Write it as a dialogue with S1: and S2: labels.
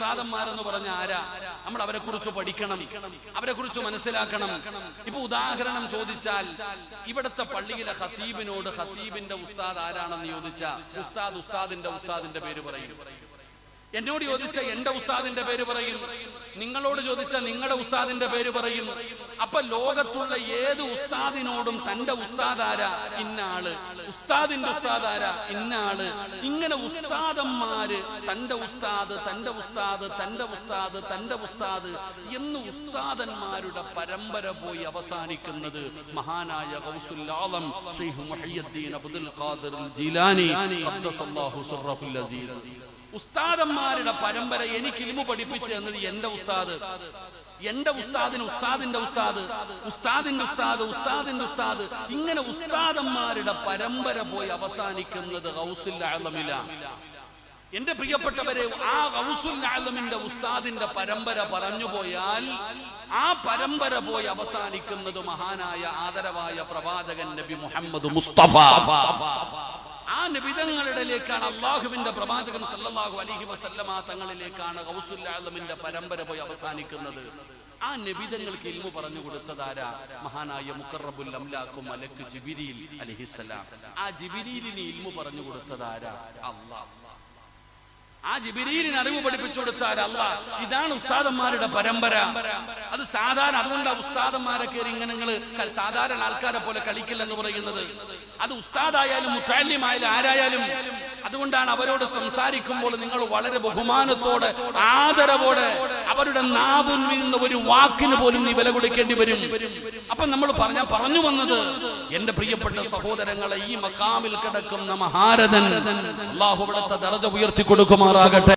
S1: ഉസ്താദന്മാരെന്ന് പറഞ്ഞ ആരാ? നമ്മൾ അവരെ കുറിച്ച് പഠിക്കണം, അവരെ കുറിച്ച് മനസ്സിലാക്കണം. ഇപ്പൊ ഉദാഹരണം ചോദിച്ചാൽ, ഇവിടുത്തെ പള്ളിയിലെ ഖത്തീബിനോട് ഖത്തീബിന്റെ ഉസ്താദ് ആരാണെന്ന് ചോദിച്ചാൽ ഉസ്താദിന്റെ പേര് പറയും. എന്നോട് ചോദിച്ച എന്റെ ഉസ്താദിന്റെ പേര് പറയും. നിങ്ങളോട് ചോദിച്ച നിങ്ങളുടെ ഉസ്താദിന്റെ പേര് പറയും. അപ്പൊ ലോകത്തുള്ള ഏത് ഉസ്താദിനോടും തന്റെ ഉസ്താദാരാ ഇന്നാള്, ഉസ്താദിന്റെ ഉസ്താദാരാ ഇന്നാള്. ഇങ്ങനെ ഉസ്താദന്മാര് തന്റെ ഉസ്താദ് തന്റെ ഉസ്താദ് തന്റെ ഉസ്താദ് തന്റെ ഉസ്താദ് എന്ന് ഉസ്താദന്മാരുടെ പരമ്പര പോയി അവസാനിക്കുന്നത് മഹാനായ ഗൗസുൽ ആലം ശൈഖ് മുഹയ്യിദ്ദീൻ അബ്ദുൽ ഖാദിർ ജീലാനി ഖദ്ദസല്ലാഹു സിർറഹുൽ അസീസ്. ഉസ്താദന്മാരുടെ പരമ്പര എനിക്ക് ഇൽമു പഠിപ്പിച്ചു എന്നത് എന്റെ ഉസ്താദ്, എന്റെ ഉസ്താദിന് ഉസ്താദിന്റെ ഉസ്താദ്, ഉസ്താദിന്റെ ഉസ്താദ്, ഉസ്താദിന്റെ ഉസ്താദ്, ഇങ്ങനെ ഉസ്താദന്മാരുടെ പരമ്പര പോയി അവസാനിക്കുന്നത് ഗൗസുൽ ആലമിലാണ്. എന്റെ പ്രിയപ്പെട്ടവരെ, ആ ഗൗസുൽ ആലമിന്റെ ഉസ്താദിന്റെ പരമ്പര പറഞ്ഞു പോയാൽ ആ പരമ്പര പോയി അവസാനിക്കുന്നത് മഹാനായ ആദരവായ പ്രവാചകൻ നബി മുഹമ്മദ് മുസ്തഫ. ആ നബിതങ്ങളിലേക്കാണ്, അള്ളാഹുവിന്റെ പ്രവാചകൻ സല്ലല്ലാഹു അലൈഹി വസല്ലമ തങ്ങളിലേക്കാണ് ഗൗസുൽ ആലമിന്റെ പരമ്പര പോയി അവസാനിക്കുന്നത്. ആ നബിതങ്ങൾക്ക് ഇൽമു പറഞ്ഞു കൊടുത്തതാരാ? മഹാനായ മുഖറബുൽ അംലാഖു മലക്ക് ജിബ്രീൽ അലൈഹിസ്സലാം. ആ ജിബ്രീലിന് ഇൽമു പറഞ്ഞു കൊടുത്തതാരാ? അല്ലാഹ്. ആ ജിബ്രീലിന് അറിവ് പഠിപ്പിച്ചു കൊടുത്താൽ അല്ലാഹ്. ഇതാണ് ഉസ്താദന്മാരുടെ പരമ്പര. അത് സാധാരണ, അതുകൊണ്ടാണ് ഉസ്താദന്മാരെ കയറി ഇങ്ങനെ നിങ്ങൾ സാധാരണ ആൾക്കാരെ പോലെ കളിക്കില്ലെന്ന് പറയുന്നത്. അത് ഉസ്താദായാലും മുത്തഅല്ലിമായാലും ആരായാലും. അതുകൊണ്ടാണ് അവരോട് സംസാരിക്കുമ്പോൾ നിങ്ങൾ വളരെ ബഹുമാനത്തോടെ ആദരവോടെ അവരുടെ നാവിൽ നിന്ന് ഒരു വാക്കിന് പോലും നീ വില കൊടുക്കേണ്ടി വരും. അപ്പൊ നമ്മൾ പറഞ്ഞു വന്നത്, എന്റെ പ്രിയപ്പെട്ട സഹോദരങ്ങളെ, ഈ മഖാമിൽ കിടക്കുന്ന മഹാരഥൻ അല്ലാഹു അവിടുത്തെ ദറജ ഉയർത്തി കൊടുക്കുമാറാകട്ടെ.